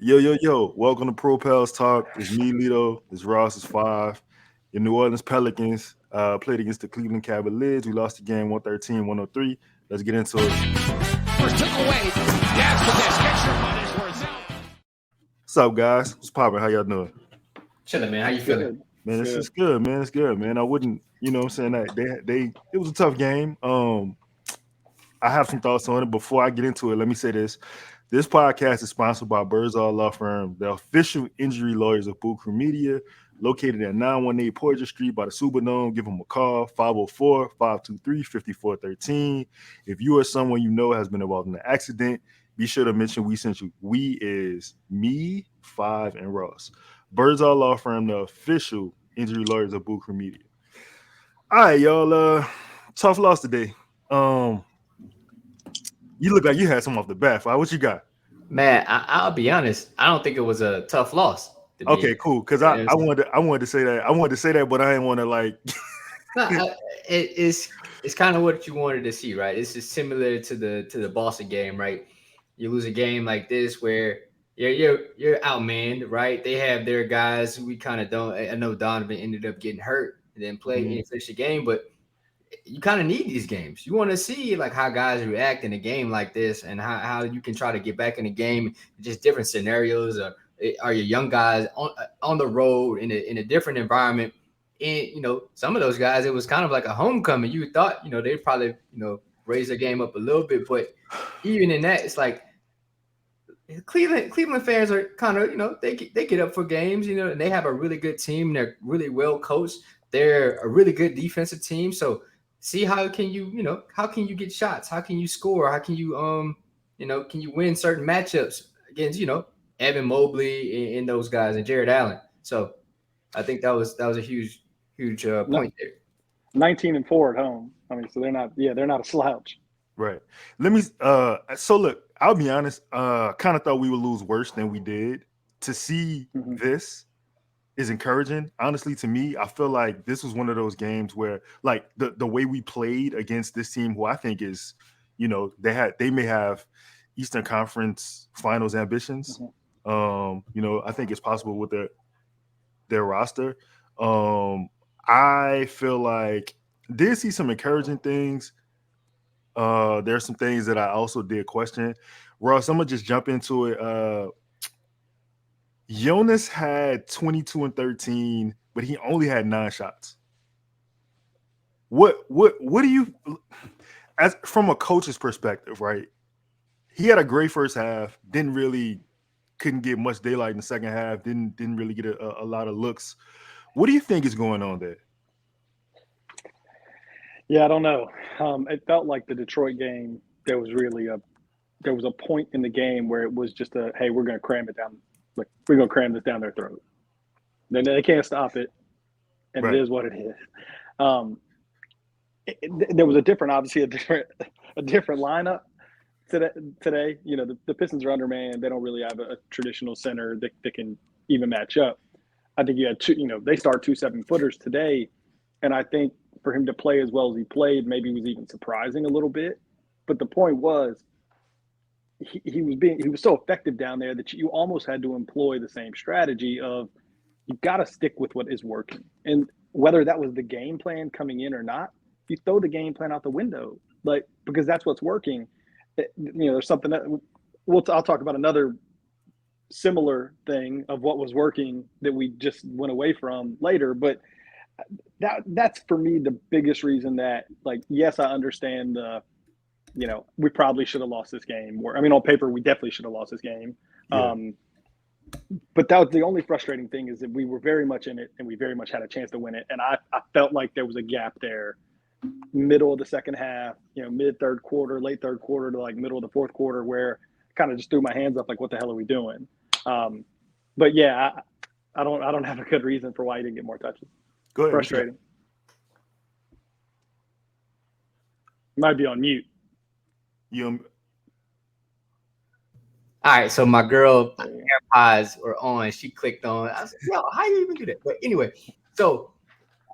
Yo. Welcome to Pro Pels Talk. It's me, Lito. It's Ross. It's five. Your New Orleans Pelicans played against the Cleveland Cavaliers. We lost the game 113-103. Let's get into it. First took away. Yes, but this gets your money's worth out. What's up, guys? What's poppin'? How y'all doing? Chilling, man. How you feeling? Good. Man, it's Good. just good, man. It's good, man. I wouldn't, what I'm saying, that they it was a tough game. I have some thoughts on it. Before I get into it, let me say this. This podcast is sponsored by Birdsall Law Firm, the official injury lawyers of Boo Crew Media, located at 918 Porter Street by the Superdome. Give them a call, 504-523-5413. If you or someone you know has been involved in an accident, be sure to mention we sent you. We is me, Five, and Ross. Birdsall Law Firm, the official injury lawyers of Boo Crew Media. All right, y'all. Tough loss today. You look like you had some off the bat. What you got? Man, I'll be honest. I don't think it was a tough loss. Okay, cool. Because I wanted to say that. I wanted to say that, but I didn't want to like. It's kind of what you wanted to see, right? It's just similar to the Boston game, right? You lose a game like this where you're outmanned, right? They have their guys who we kind of don't. I know Donovan ended up getting hurt and then and finish the game, but you kind of need these games. You want to see like how guys react in a game like this and how you can try to get back in the game, just different scenarios. Or are your young guys on the road in a different environment? And, some of those guys, it was kind of like a homecoming. You thought, they'd probably, raise their game up a little bit. But even in that, it's like Cleveland fans are kind of, they get up for games, and they have a really good team. They're really well coached. They're a really good defensive team. So see how can you get shots? How can you score? How can you can you win certain matchups against Evan Mobley and those guys and Jared Allen? So I think that was a huge point there. 19-4 at home. I mean, so they're not a slouch. Right. Let me. So look, I'll be honest. Kind of thought we would lose worse than we did. To see this is encouraging. Honestly, to me, I feel like this was one of those games where, like, the way we played against this team, who I think is, they may have Eastern Conference Finals ambitions. I think it's possible with their roster. I feel like did see some encouraging things. There's some things that I also did question. Ross, I'm gonna just jump into it. Jonas had 22 and 13, but he only had 9 shots. What do you, as from a coach's perspective, right? He had a great first half, couldn't get much daylight in the second half, didn't really get a lot of looks. What do you think is going on there? Yeah, I don't know. It felt like the Detroit game. There was a point in the game where it was just hey, we're going to cram it down. Like, we're going to cram this down their throat. Then they can't stop it, and It is what it is. There was obviously a different lineup today. The Pistons are undermanned. They don't really have a traditional center that can even match up. I think you had they start 2 7-footers today, and I think for him to play as well as he played maybe was even surprising a little bit. But the point was, he was so effective down there that you almost had to employ the same strategy of you've got to stick with what is working. And whether that was the game plan coming in or not, you throw the game plan out the window, because that's what's working. There's something that I'll talk about another similar thing of what was working that we just went away from later. But that's for me the biggest reason that, yes, I understand we probably should have lost this game. On paper, we definitely should have lost this game. Yeah. But that was the only frustrating thing, is that we were very much in it and we very much had a chance to win it. And I felt like there was a gap there, middle of the second half, mid third quarter, late third quarter to middle of the fourth quarter, where I kind of just threw my hands up what the hell are we doing? But yeah, I don't have a good reason for why he didn't get more touches. Go ahead. Frustrating. You might be on mute. All right, so my girl AirPods were on. She clicked on. I was like, "Yo, how you even do that?" But anyway, so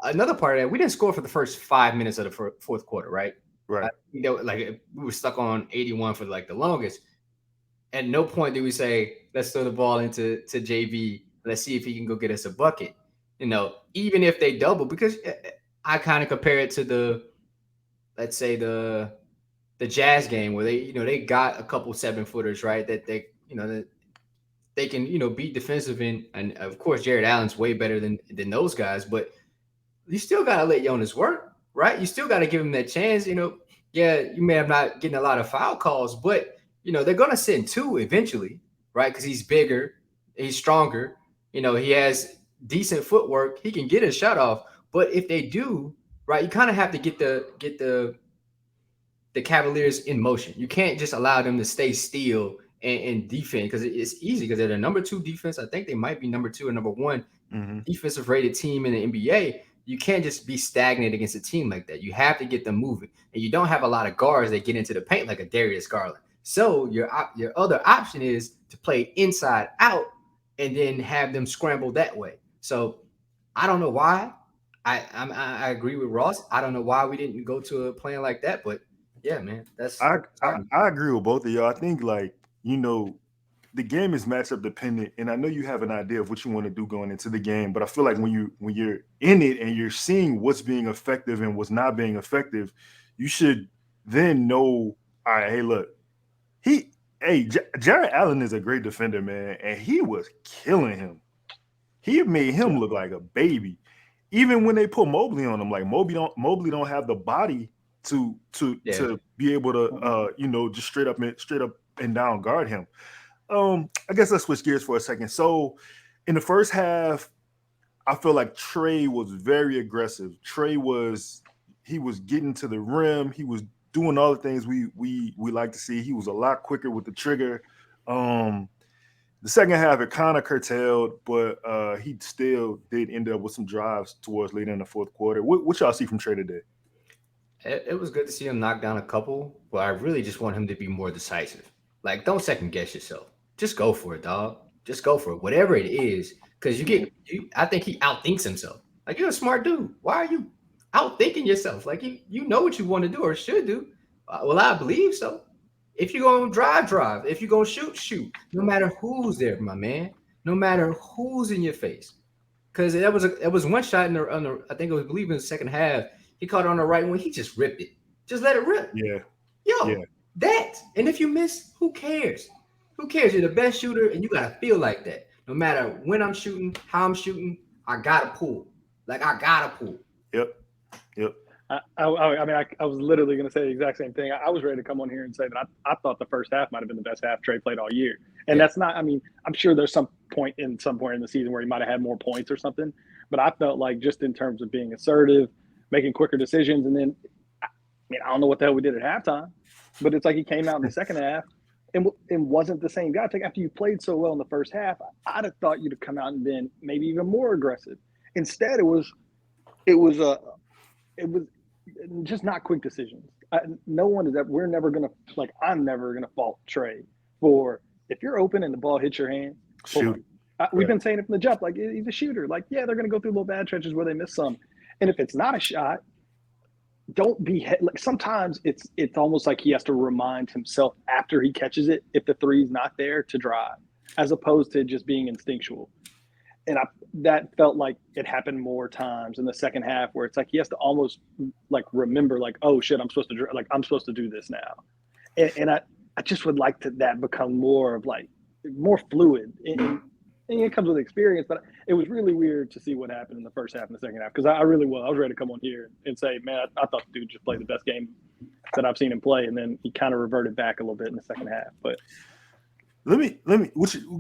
another part of that, we didn't score for the first 5 minutes of the fourth quarter, right? Right. We were stuck on 81 for the longest, at no point do we say, let's throw the ball to JV. Let's see if he can go get us a bucket. Even if they double, because I kind of compare it to let's say the Jazz game where they got a couple 7-footers, right? That they can, beat defensive and of course Jared Allen's way better than those guys, but you still gotta let Jonas work, right? You still gotta give him that chance. Yeah, you may have not getting a lot of foul calls, but they're gonna send two eventually, right? Because he's bigger, he's stronger, he has decent footwork, he can get a shot off. But if they do, right, you kind of have to get the Cavaliers in motion. You can't just allow them to stay still and defend, because it's easy, because they're the number 2 defense. I think they might be number 2 or number 1 defensive rated team in the NBA. You can't just be stagnant against a team like that. You have to get them moving, and you don't have a lot of guards that get into the paint like a Darius Garland. So your other option is to play inside out and then have them scramble that way. So I don't know why. I agree with Ross. I don't know why we didn't go to a plan like that, but yeah, man, I agree with both of y'all. I think the game is matchup dependent, and I know you have an idea of what you want to do going into the game, but I feel like when you're in it and you're seeing what's being effective and what's not being effective, you should then know, all right, hey, look, Jared Allen is a great defender, man, and he was killing him. He made him look like a baby. Even when they put Mobley on him, like Mobley don't have the body to be able to just straight up and down guard him. I guess let's switch gears for a second. So in the first half, I feel like Trey was very aggressive. He was getting to the rim. He was doing all the things we like to see. He was a lot quicker with the trigger. The second half, it kind of curtailed, but he still did end up with some drives towards later in the fourth quarter. What y'all see from Trey today? It was good to see him knock down a couple, but I really just want him to be more decisive. Like, don't second guess yourself. Just go for it, dog. Just go for it, whatever it is. Because I think he outthinks himself. Like, you're a smart dude. Why are you outthinking yourself? Like, you know what you want to do or should do. Well, I believe so. If you're going to drive. If you're going to shoot. No matter who's there, my man. No matter who's in your face. Because it was one shot I think it was, in the second half. He caught it on the right wing. He just ripped it. Just let it rip. Yeah. That. And if you miss, who cares? Who cares? You're the best shooter, and you got to feel like that. No matter when I'm shooting, how I'm shooting, I got to pull. Like, I got to pull. Yep. I was literally going to say the exact same thing. I was ready to come on here and say that I thought the first half might have been the best half Trey played all year. And that's not, I'm sure there's some point in the season where he might have had more points or something. But I felt like, just in terms of being assertive, making quicker decisions, and then, I don't know what the hell we did at halftime, but it's like he came out in the second half and wasn't the same guy. It's like, after you played so well in the first half, I'd have thought you'd have come out and been maybe even more aggressive. Instead, it was just not quick decisions. No one is ever. We're never gonna I'm never gonna fault Trey for, if you're open and the ball hits your hand, shoot. We've been saying it from the jump. Like, he's a shooter. Like, yeah, they're gonna go through little bad stretches where they miss some, and if it's not a shot, don't be like. Sometimes it's almost like he has to remind himself after he catches it, if the three's not there, to drive, as opposed to just being instinctual. And that felt like it happened more times in the second half, where it's like he has to almost remember, oh shit, I'm supposed to do this now. And I just would like that become more of more fluid. And it comes with experience, but it was really weird to see what happened in the first half and the second half, because I was ready to come on here and say, man, I thought the dude just played the best game that I've seen him play, and then he kind of reverted back a little bit in the second half. But Let me.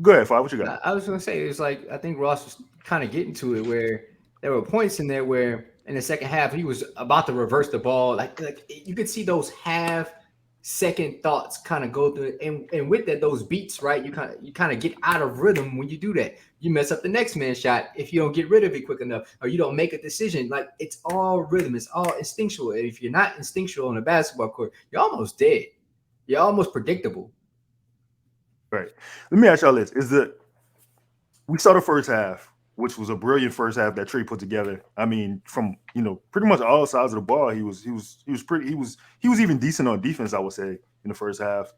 Go ahead, Fab. What you got? I was going to say, it's like, I think Ross was kind of getting to it, where there were points in there where in the second half he was about to reverse the ball. Like you could see those half-second thoughts kind of go through it. And with that, those beats, right? You kind of get out of rhythm when you do that. You mess up the next man's shot if you don't get rid of it quick enough, or you don't make a decision. Like, it's all rhythm. It's all instinctual. And if you're not instinctual on a basketball court, you're almost dead. You're almost predictable. Right. Let me ask y'all this: we saw the first half, which was a brilliant first half that Trey put together. From pretty much all sides of the ball, he was even decent on defense, I would say, in the first half.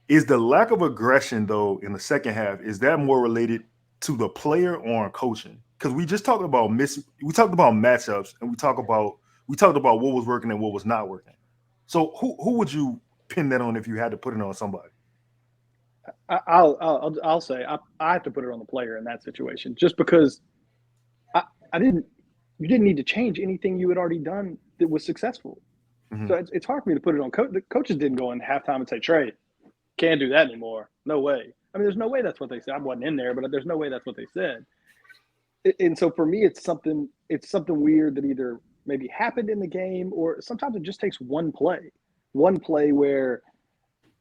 Is the lack of aggression though in the second half, is that more related to the player or on coaching? Because we just talked about we talked about matchups, and we talked about what was working and what was not working. So who would you pin that on if you had to put it on somebody? I'll say I have to put it on the player in that situation, just because you didn't need to change anything you had already done that was successful. Mm-hmm. So it's hard for me to put it on the coaches. Didn't go in halftime and say, Trey, can't do that anymore. No way. I mean, there's no way that's what they said. I wasn't in there, but there's no way that's what they said. And so for me, it's something weird that either maybe happened in the game, or sometimes it just takes one play where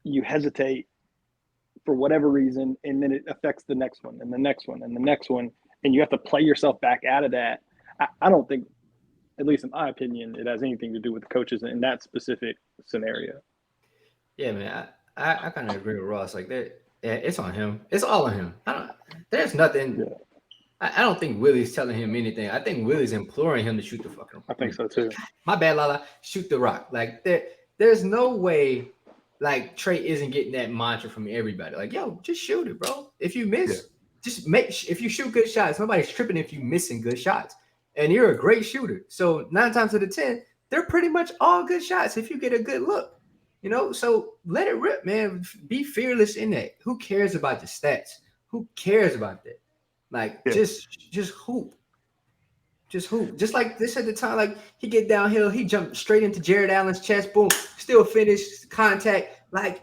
you hesitate for whatever reason, and then it affects the next one and the next one and the next one, and you have to play yourself back out of that. I don't think, at least in my opinion, it has anything to do with the coaches in that specific scenario. Yeah, man, I kind of agree with Ross. Like it's on him. It's all on him. There's nothing. Yeah. I don't think Willie's telling him anything. I think Willie's imploring him to shoot the fucking. I think so too. My bad, Lala. Shoot the rock. Like there's no way. Like Trey isn't getting that mantra from everybody. Like, yo, just shoot it, bro. If you miss, just if you shoot good shots, nobody's tripping if you missing good shots. And you're a great shooter. So 9 times out of 10, they're pretty much all good shots if you get a good look. You know, so let it rip, man. Be fearless in that. Who cares about the stats? Who cares about that? Like, just hoop. Just hoop. Just like this at the time, like he get downhill, he jumped straight into Jared Allen's chest, boom, still finish contact. Like,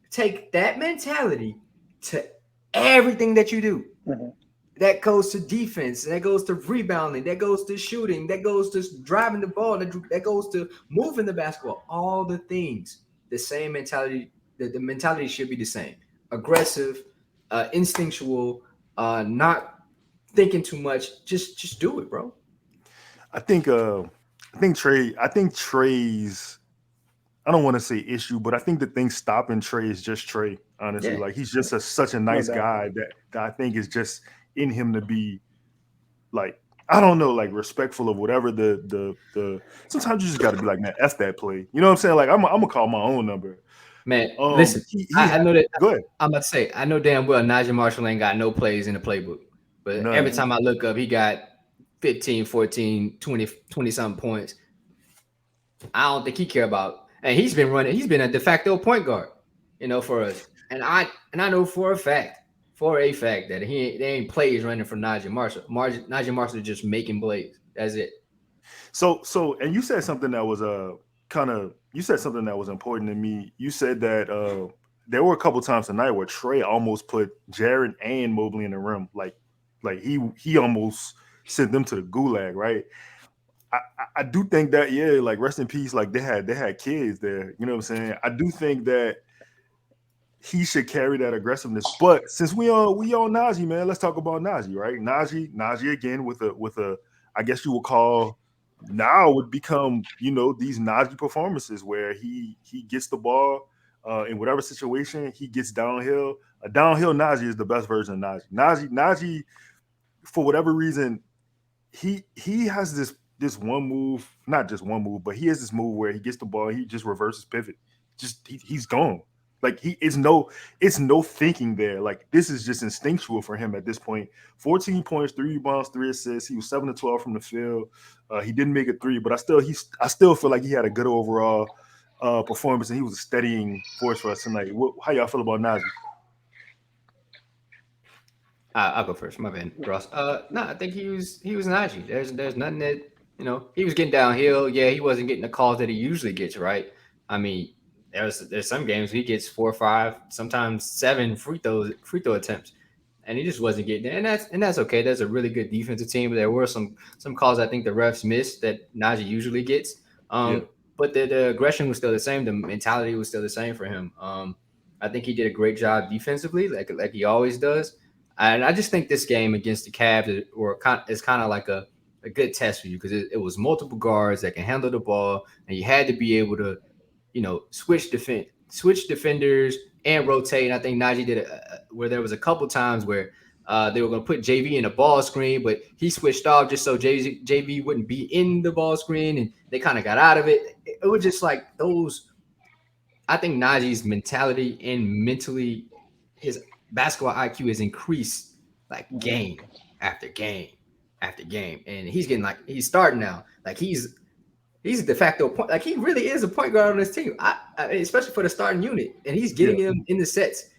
take that mentality to everything that you do. Mm-hmm. That goes to defense, that goes to rebounding, that goes to shooting, that goes to driving the ball, that goes to moving the basketball. All the things, the same mentality. The mentality should be the same: aggressive, instinctual, not thinking too much. Just do it, bro. I think Trey's, I don't want to say issue, but I think the thing stopping Trey is just Trey. Honestly, like he's just such a nice guy that I think is just in him to be like, I don't know, like respectful of whatever the sometimes you just got to be like, man, F that play. You know what I'm saying? Like I'm gonna call my own number. Man, listen, I know that. Go ahead. I'm about to say, I know damn well Naji Marshall ain't got no plays in the playbook, but every time I look up, he got 15, 14, 20 something points. I don't think he care about, and he's been a de facto point guard, you know, for us. And I know for a fact that there ain't plays running for Naji Marshall. Naji Marshall is just making plays. That's it. So and you said something that was something that was important to me. You said that there were a couple times tonight where Trey almost put Jared and Mobley in the rim. Like he almost sent them to the gulag, right? I do think that, like rest in peace, like they had kids there. You know what I'm saying? I do think that he should carry that aggressiveness. But since we on Naji, man, let's talk about Naji, right? Naji again with a I guess you would call now would become, you know, these Naji performances where he gets the ball in whatever situation, he gets downhill. A downhill Naji is the best version of Naji. Naji, for whatever reason, he has this one move, not just one move, but he has this move where he gets the ball, he just reverses pivot. Just he's gone. Like it's no thinking there. Like this is just instinctual for him at this point. 14 points, 3 rebounds, 3 assists. He was 7-12 from the field. He didn't make a 3, but I still feel like he had a good overall performance, and he was a steadying force for us tonight. How y'all feel about Naji? I'll go first. My bad, Ross. No, I think he was Naji. There's nothing that, you know, he was getting downhill. Yeah, he wasn't getting the calls that he usually gets. Right. I mean, there's some games he gets 4 or 5, sometimes 7 free throw attempts, and he just wasn't getting it. And that's okay. That's a really good defensive team. There were some calls I think the refs missed that Naji usually gets. But the aggression was still the same. The mentality was still the same for him. I think he did a great job defensively, like he always does. And I just think this game against the Cavs is kind of like a good test for you, because it was multiple guards that can handle the ball, and you had to be able to, you know, switch defenders and rotate. And I think Naji did where there was a couple times where they were going to put JV in a ball screen, but he switched off just so JV wouldn't be in the ball screen, and they kind of got out of it. It was just like those. I think Naji's mentality and mentally, his basketball IQ has increased like game after game after game, and he's starting now. Like he's a de facto point. Like he really is a point guard on this team. Especially for the starting unit, and he's getting them in the sets,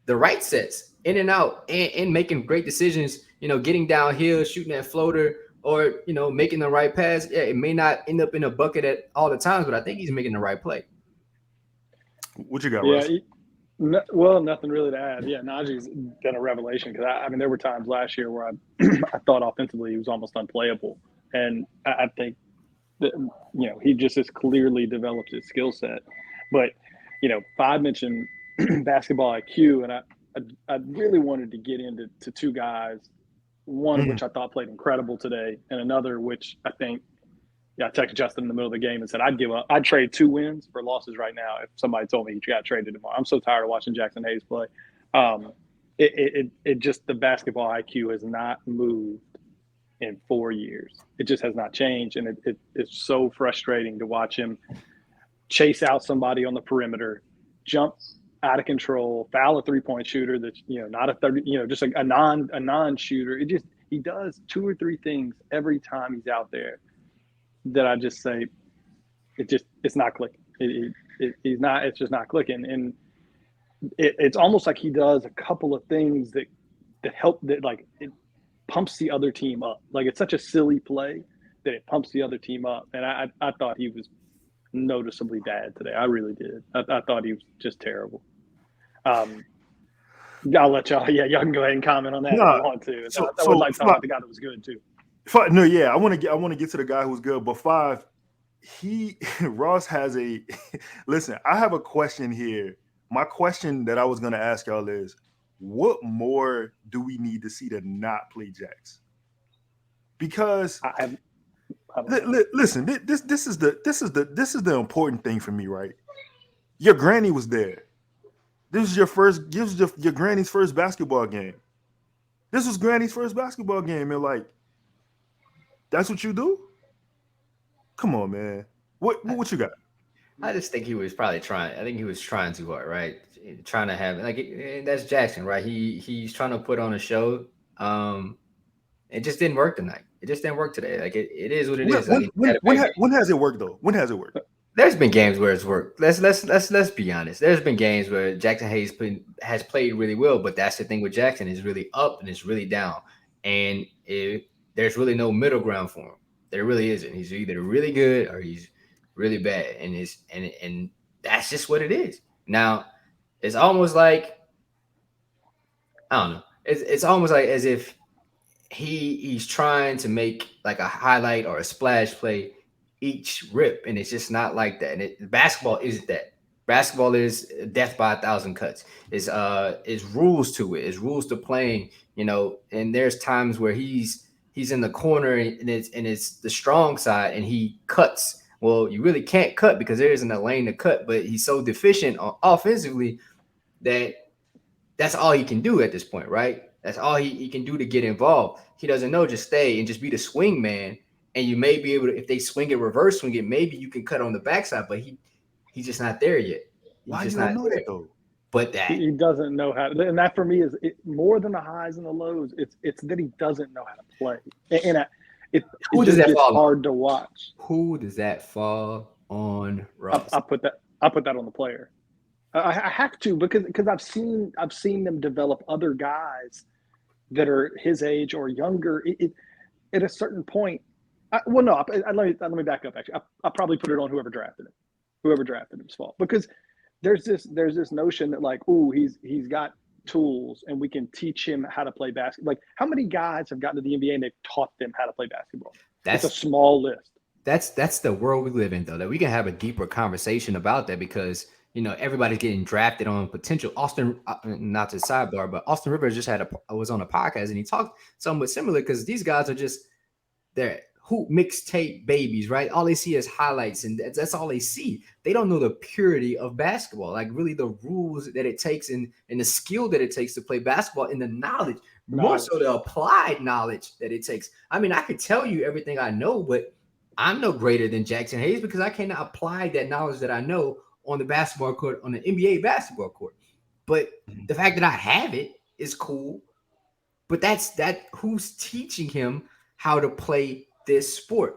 the right sets, in and out, and making great decisions. Getting downhill, shooting that floater, or making the right pass. Yeah, it may not end up in a bucket at all the times, but I think he's making the right play. What you got, Russ? Well, nothing really to add. Yeah, Naji's been a revelation because I mean there were times last year where I thought offensively he was almost unplayable, and I think that he just has clearly developed his skill set. But Five mentioned basketball IQ, and I really wanted to get into two guys, one which I thought played incredible today, and another which I think. Yeah, I texted Justin in the middle of the game and said I'd give up. I'd trade 2 wins for losses right now if somebody told me you got traded tomorrow. I'm so tired of watching Jaxson Hayes play. It just the basketball IQ has not moved in 4 years. It just has not changed, and it's so frustrating to watch him chase out somebody on the perimeter, jump out of control, foul a 3-point shooter that's not a 30, just a non-shooter. He does 2 or 3 things every time he's out there that I just say it's not clicking. It's just not clicking. And it's almost like he does a couple of things that help like it pumps the other team up. Like it's such a silly play that it pumps the other team up. And I thought he was noticeably bad today. I really did. I thought he was just terrible. I'll let y'all can go ahead and comment on that if you want to. I would like to talk about the guy that was good too. I want to get to the guy who's good, but Five, Ross has a listen. I have a question here. My question that I was going to ask y'all is, what more do we need to see to not play Jax? Because listen, this is the important thing for me, right? Your granny was there. This was your granny's first basketball game. This was granny's first basketball game, and like. That's what you do? Come on, man. What you got? I just think he was probably trying. I think he was trying too hard, right? Trying to have that's Jaxson, right? He's trying to put on a show. It just didn't work tonight. It just didn't work today. Like it is what it is. When has it worked though? When has it worked? There's been games where it's worked. Let's be honest. There's been games where Jaxson Hayes has played really well, but that's the thing with Jaxson is really up and it's really down, and there's really no middle ground for him. There really isn't. He's either really good or he's really bad, and that's just what it is. Now, it's almost like I don't know. It's almost like as if he's trying to make like a highlight or a splash play each rip, and it's just not like that. And basketball isn't that. Basketball is death by 1,000 cuts. It's rules to it. It's rules to playing. And there's times where he's in the corner and it's the strong side and he cuts. Well, you really can't cut because there isn't a lane to cut, but he's so deficient offensively that's all he can do at this point, right? That's all he can do to get involved. He doesn't know, just stay and just be the swing man. And you may be able to, if they swing it, reverse swing it, maybe you can cut on the backside, but he's just not there yet. Why do you know that though? But that he doesn't know how to, and that for me is more than the highs and the lows. It's that he doesn't know how to play, and it's hard to watch. Who does that fall on, Ross? I put that on the player. I have to because I've seen them develop other guys that are his age or younger. At a certain point, let me back up. Actually, I probably put it on whoever drafted him's fault because. There's this notion that like, ooh, he's got tools and we can teach him how to play basketball. Like, how many guys have gotten to the NBA and they've taught them how to play basketball? That's a small list. That's the world we live in, though. That we can have a deeper conversation about that because everybody's getting drafted on potential. Austin, not to sidebar, but Austin Rivers just was on a podcast and he talked somewhat similar because these guys are just they're hoop mixtape babies, right? All they see is highlights, and that's all they see. They don't know the purity of basketball, like really the rules that it takes and the skill that it takes to play basketball and the knowledge, more so the applied knowledge that it takes. I mean, I could tell you everything I know, but I'm no greater than Jaxson Hayes because I cannot apply that knowledge that I know on the basketball court, on the NBA basketball court. But the fact that I have it is cool. But that's who's teaching him how to play this sport.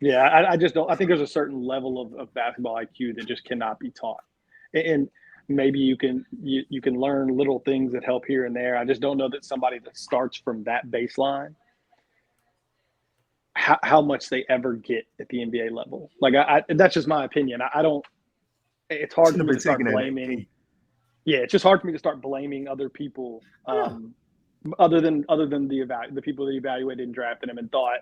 Yeah, I just don't. I think there's a certain level of basketball IQ that just cannot be taught, and maybe you can learn little things that help here and there. I just don't know that somebody that starts from that baseline, how much they ever get at the NBA level. Like that's just my opinion. I don't. It's hard for me to start blaming. Yeah, it's just hard for me to start blaming other people, other than the people that evaluated and drafted him and thought,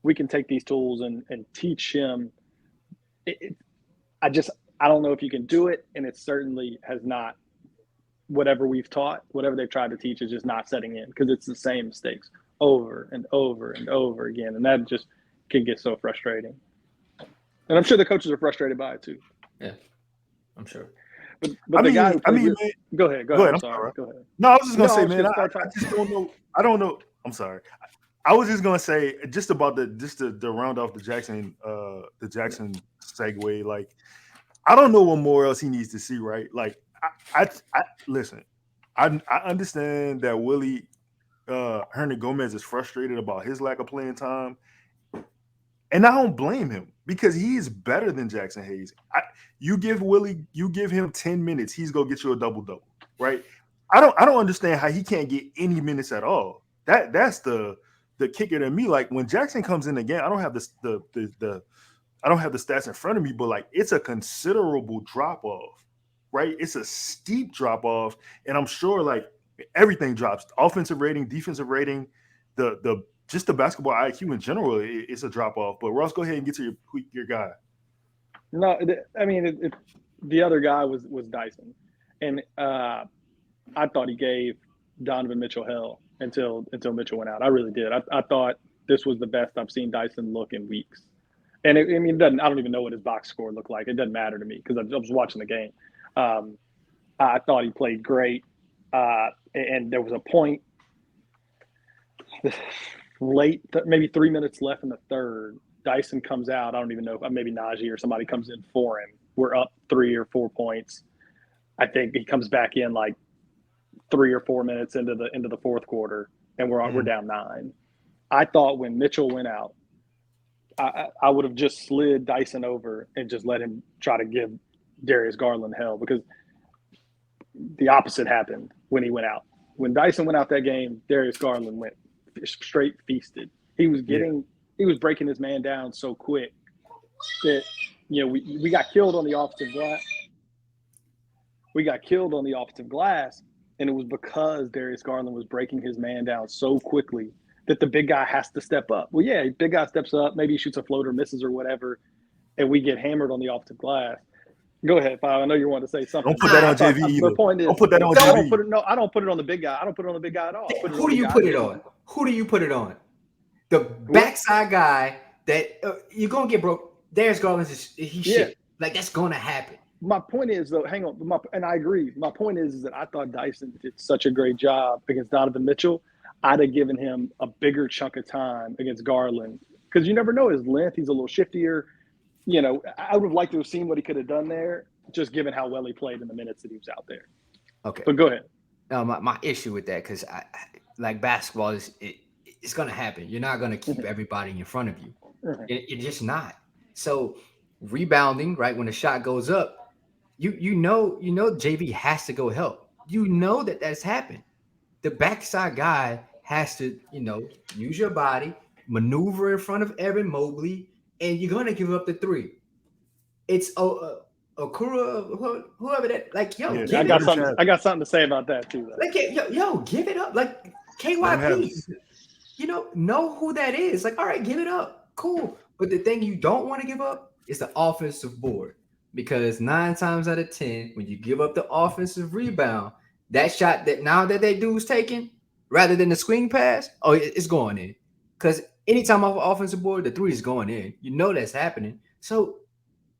we can take these tools and teach him. I don't know if you can do it, and it certainly has not. Whatever we've taught, whatever they've tried to teach is just not setting in, because it's the same mistakes over and over and over again, and that just can get so frustrating. And I'm sure the coaches are frustrated by it too. Yeah, I'm sure. But the guy. Man, go ahead. I'm sorry. Go ahead. No, I was just gonna say, man. I just don't know. I don't know. I'm sorry. I was just gonna say, just about the round off the Jaxson segue. Like, I don't know what more else he needs to see, right? Like, I listen. I understand that Willie Hernangomez is frustrated about his lack of playing time, and I don't blame him, because he is better than Jaxson Hayes. You give him 10 minutes, he's gonna get you a double-double, right? I don't understand how he can't get any minutes at all. That's the kicker to me. Like, when Jaxson comes in again, I don't have the stats in front of me, but like, it's a considerable drop off, right? It's a steep drop off, and I'm sure like everything drops. Offensive rating, defensive rating, just the basketball IQ in general, it's a drop off. But Ross, go ahead and get to your guy. No, I mean, the other guy was Dyson, and I thought he gave Donovan Mitchell hell until Mitchell went out. I really did. I thought this was the best I've seen Dyson look in weeks. And it doesn't. I don't even know what his box score looked like. It doesn't matter to me, because I was watching the game. I thought he played great, and there was a point late, maybe 3 minutes left in the third. Dyson comes out. I don't even know, maybe Naji or somebody comes in for him. We're up 3 or 4 points. I think he comes back in like 3 or 4 minutes into the fourth quarter, and we're down 9. I thought when Mitchell went out, I would have just slid Dyson over and just let him try to give Darius Garland hell, because the opposite happened when he went out. When Dyson went out that game, Darius Garland went straight feasted. He was breaking his man down so quick that, we got killed on the offensive glass. We got killed on the offensive glass, and it was because Darius Garland was breaking his man down so quickly that the big guy has to step up. Well, yeah, big guy steps up, maybe he shoots a floater, misses or whatever, and we get hammered on the offensive glass. Go ahead, Five. I know you want to say something. Don't put that on JV either. The point is, don't put that on JV. I don't put it on the big guy. I don't put it on the big guy at all. Who do you put it on? Who do you put it on? The backside guy that you're going to get broke. Darius Garland shit. Like, that's going to happen. My point is, though, hang on. And I agree. My point is that I thought Dyson did such a great job against Donovan Mitchell. I'd have given him a bigger chunk of time against Garland, because you never know his length. He's a little shiftier. I would have liked to have seen what he could have done there, just given how well he played in the minutes that he was out there. Okay. But go ahead. No, my issue with that, because like basketball it's going to happen. You're not going to keep everybody in front of you. It's just not. So rebounding, right, when the shot goes up, you know JV has to go help. You know that's happened. The backside guy has to, use your body, maneuver in front of Evan Mobley, and you're going to give up the three. It's Okura, whoever that, like, yo. Yeah, I got something to say about that too. Though. Like, yo, give it up. Like, KYP, know who that is. Like, all right, give it up. Cool. But the thing you don't want to give up is the offensive board, because 9 times out of 10, when you give up the offensive rebound, that shot that now that dude's taking, rather than the swing pass, it's going in. Because anytime off the offensive board, the 3 is going in. You know that's happening. So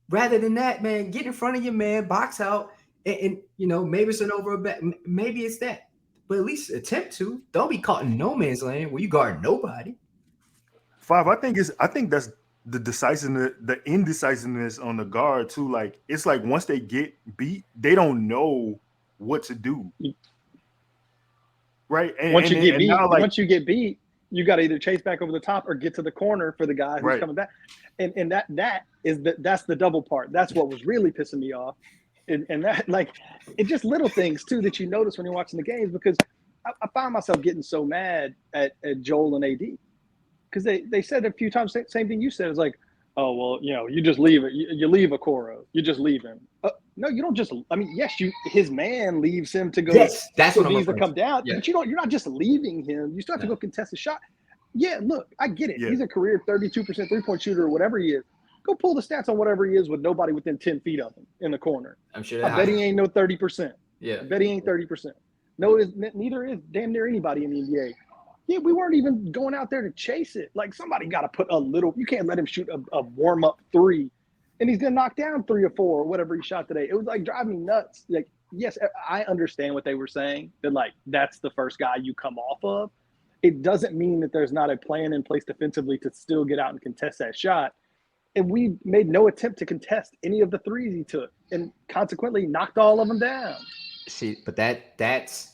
rather than that, man, get in front of your man, box out, and maybe it's an over a back. Maybe it's that. But at least attempt to. Don't be caught in no man's land where you guard nobody. Five, I think the decisiveness, the indecisiveness on the guard too. Like it's like once they get beat, they don't know what to do. Right. Once you get beat, now, like, once you get beat, you got to either chase back over the top or get to the corner for the guy who's coming back. And that's the double part. That's what was really pissing me off. And that, like, it's just little things too that you notice when you're watching the games, because I find myself getting so mad at Joel and AD, because they said a few times same thing you said. It's like, oh well, you just leave it. You leave Okoro. You just leave him. No, you don't just. I mean, yes, his man leaves him to go. Yes, that's what I'm to come down. Yeah. But you're not just leaving him. You still have to go contest a shot. Yeah, look, I get it. Yeah. He's a career 32% 3-point shooter or whatever he is. Go pull the stats on whatever he is with nobody within 10 feet of him in the corner. I'm sure. I bet he ain't no 30%. Yeah. I bet he ain't 30%. No, neither is damn near anybody in the NBA. Yeah, we weren't even going out there to chase it. Like, somebody got to put a little. You can't let him shoot a warm up three, and he's gonna knock down 3 or 4 or whatever he shot today. It was like driving me nuts. Like, yes, I understand what they were saying, that like that's the first guy you come off of. It doesn't mean that there's not a plan in place defensively to still get out and contest that shot. And we made no attempt to contest any of the threes he took, and consequently knocked all of them down. See, but that's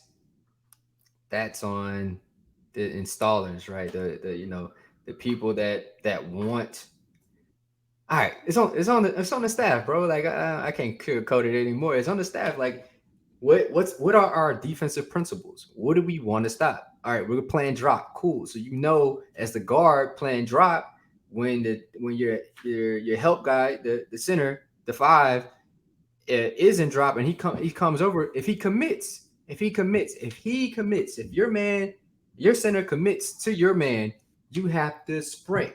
on the installers, right? The people that want. All right, it's on the staff, bro. Like I can't code it anymore. It's on the staff. Like, what are our defensive principles? What do we want to stop? All right, we're playing drop. Cool. So as the guard playing drop, when your help guy, the center, the 5, is in drop and he comes over, if your center commits to your man, you have to sprint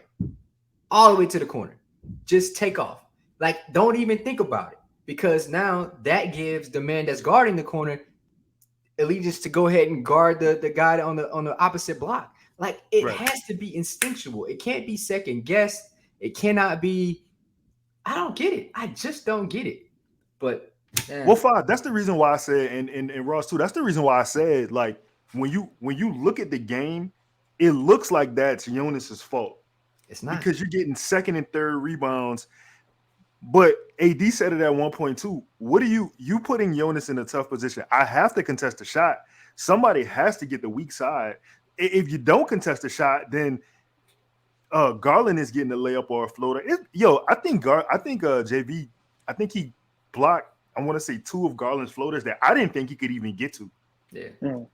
all the way to the corner. Just take off. Like, don't even think about it, because now that gives the man that's guarding the corner allegiance to go ahead and guard the guy on the opposite block. Like, it has to be instinctual. It can't be second guessed. It cannot be. I don't get it. I just don't get it. But well, Five, that's the reason why I said, and Ross too, that's the reason why I said, like, when you look at the game, it looks like that's Jonas's fault. It's not, because you're getting second and third rebounds. But AD said it at one point too. What are you putting Jonas in a tough position? I have to contest a shot. Somebody has to get the weak side. If you don't contest a shot, then Garland is getting a layup or a floater. I think JV, I think he blocked, I want to say 2 of Garland's floaters that I didn't think he could even get to. Yeah.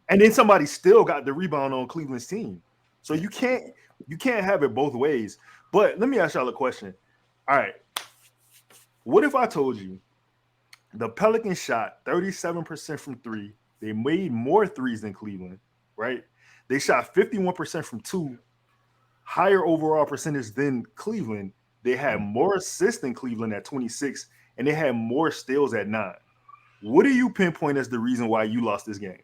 And then somebody still got the rebound on Cleveland's team. So you can't have it both ways. But let me ask y'all a question. All right. What if I told you the Pelicans shot 37% from 3? They made more threes than Cleveland, right? They shot 51% from 2, higher overall percentage than Cleveland. They had more assists than Cleveland at 26, and they had more steals at 9. What do you pinpoint as the reason why you lost this game?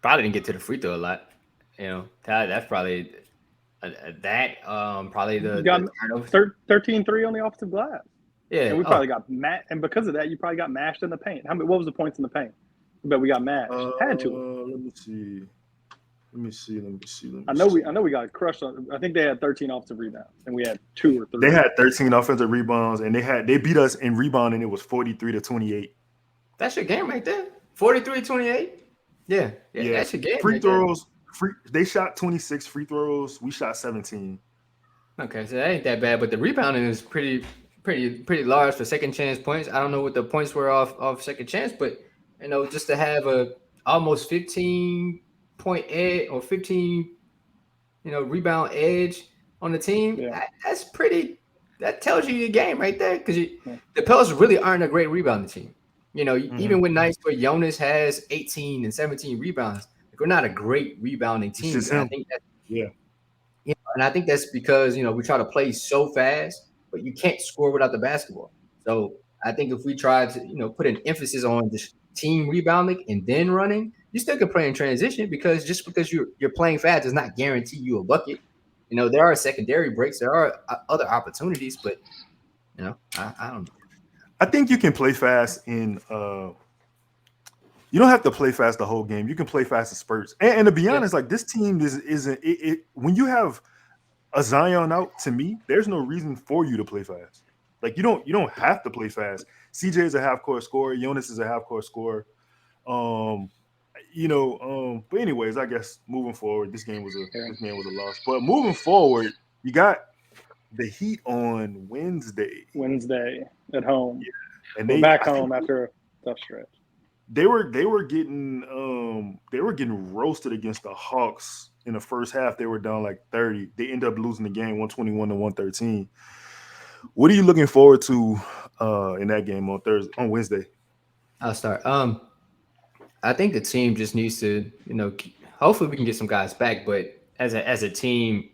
Probably didn't get to the free throw a lot. That's probably probably the 13-3 on the offensive glass. Yeah, and we probably got and because of that, you probably got mashed in the paint. What was the points in the paint? But we got mashed. Had to. Let me see. I know we got crushed on. I think they had 13 offensive rebounds, and we had 2 or 3. They had 13 offensive rebounds, and they beat us in rebounding. It was 43-28. That's your game right there. 43-28. Yeah. That's your game. Free throws. They shot 26 free throws. We shot 17. Okay, so that ain't that bad, but the rebounding is pretty large for second chance points. I don't know what the points were off second chance, but just to have a almost 15-point edge or 15 rebound edge on the team, that's pretty. That tells you your game right there, because the Pels really aren't a great rebounding team. Even with nights where Jonas has 18 and 17 rebounds, we're not a great rebounding team. And I think and I think that's because we try to play so fast, but you can't score without the basketball. So I think if we try to put an emphasis on this team rebounding and then running, you still can play in transition, because just because you're playing fast does not guarantee you a bucket. There are secondary breaks, there are other opportunities, but I don't know. I think you can play fast in you don't have to play fast the whole game. You can play fast in spurts. And to be honest, like, this team isn't when you have a Zion out, to me, there's no reason for you to play fast. Like you don't have to play fast. CJ is a half court scorer. Jonas is a half court scorer. But anyways, I guess moving forward, this game was a loss. But moving forward, you got the Heat on Wednesday at home. Yeah. And we're back home after a tough stretch. They were getting roasted against the Hawks in the first half. They were down like 30. They ended up losing the game 121-113. What are you looking forward to in that game on Wednesday? I'll start. I think the team just needs to, hopefully we can get some guys back, but as a team,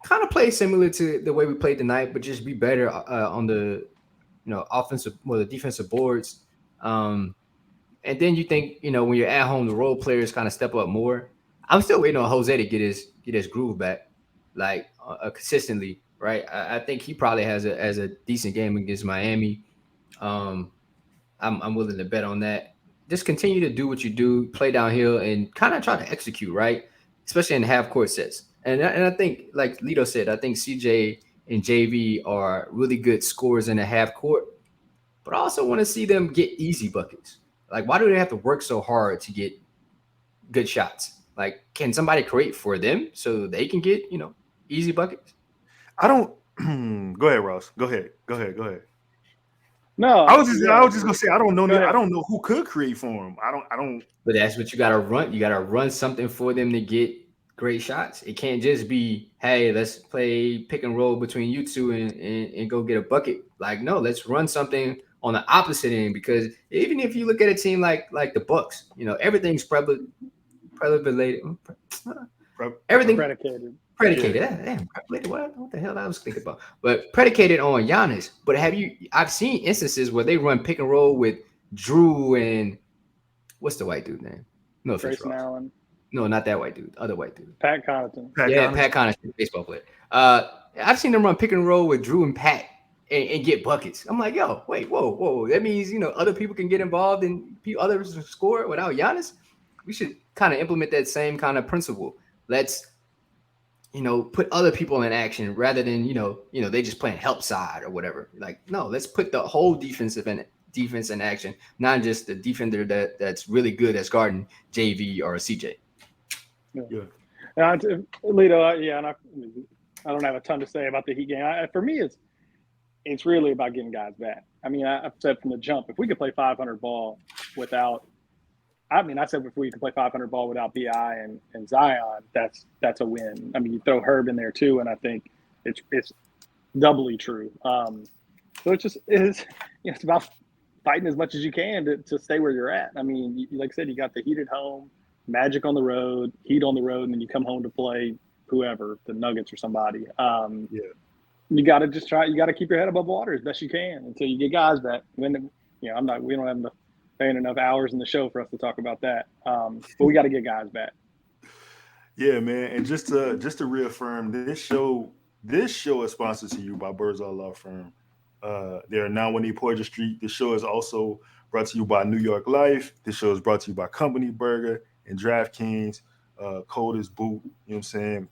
kind of play similar to the way we played tonight, but just be better on the, the defensive boards. And then you think, when you're at home, the role players kind of step up more. I'm still waiting on Jose to get his groove back, like consistently, right? I think he probably has a decent game against Miami. I'm willing to bet on that. Just continue to do what you do, play downhill, and kind of try to execute, right? Especially in half court sets. And I think, like Lito said, I think CJ and JV are really good scorers in the half court, but I also want to see them get easy buckets. Like, why do they have to work so hard to get good shots? Like, can somebody create for them so they can get, easy buckets? I don't. Go ahead, Ross. Go ahead. No, I was just gonna say I don't know. I don't know who could create for him. I don't. But that's what you gotta run. You gotta run something for them to get great shots. It can't just be, hey, let's play pick and roll between you two and go get a bucket. Like, no, let's run something on the opposite end, because even if you look at a team like the Bucks, everything's predicated. Everything predicated. Damn, what the hell I was thinking about? But predicated on Giannis. But I've seen instances where they run pick and roll with Drew and what's the white dude name? No, Grayson Allen. No, not that white dude. Other white dude. Pat Connaughton. Pat Connaughton, baseball player. I've seen them run pick and roll with Drew and Pat and get buckets. I'm like, yo, wait, whoa. That means, other people can get involved and others score without Giannis. We should kind of implement that same kind of principle. Let's, put other people in action rather than, they just playing help side or whatever. Like, no, let's put the whole defense in action, not just the defender that's really good as guarding JV or CJ. Yeah. Lito, and I don't have a ton to say about the Heat game. For me, it's really about getting guys back. I mean, I've said from the jump, if we could play 500 ball without, I said if we could play 500 ball without BI and Zion, that's a win. I mean, you throw Herb in there too, and I think it's doubly true. So it's about fighting as much as you can to stay where you're at. I mean, like I said, you got the Heat at home, Magic on the road, Heat on the road, and then you come home to play whoever, the Nuggets or somebody. You got to just try. You got to keep your head above water as best you can until you get guys back. We don't have enough hours in the show for us to talk about that. But we got to get guys back. Yeah, man. And just to reaffirm, this show is sponsored to you by Birdsall Law Firm. They're 918 Porter Street. This show is also brought to you by New York Life. This show is brought to you by Company Burger and DraftKings. Code is BOOT. You know what I'm saying?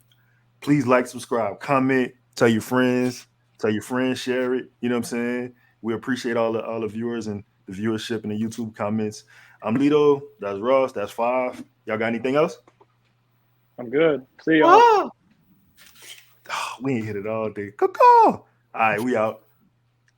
Please like, subscribe, comment, tell your friends, share it. You know what I'm saying? We appreciate all the viewers and the viewership and the YouTube comments. I'm Lito. That's Ross. That's 5. Y'all got anything else? I'm good. See y'all. We ain't hit it all day. All right, we out.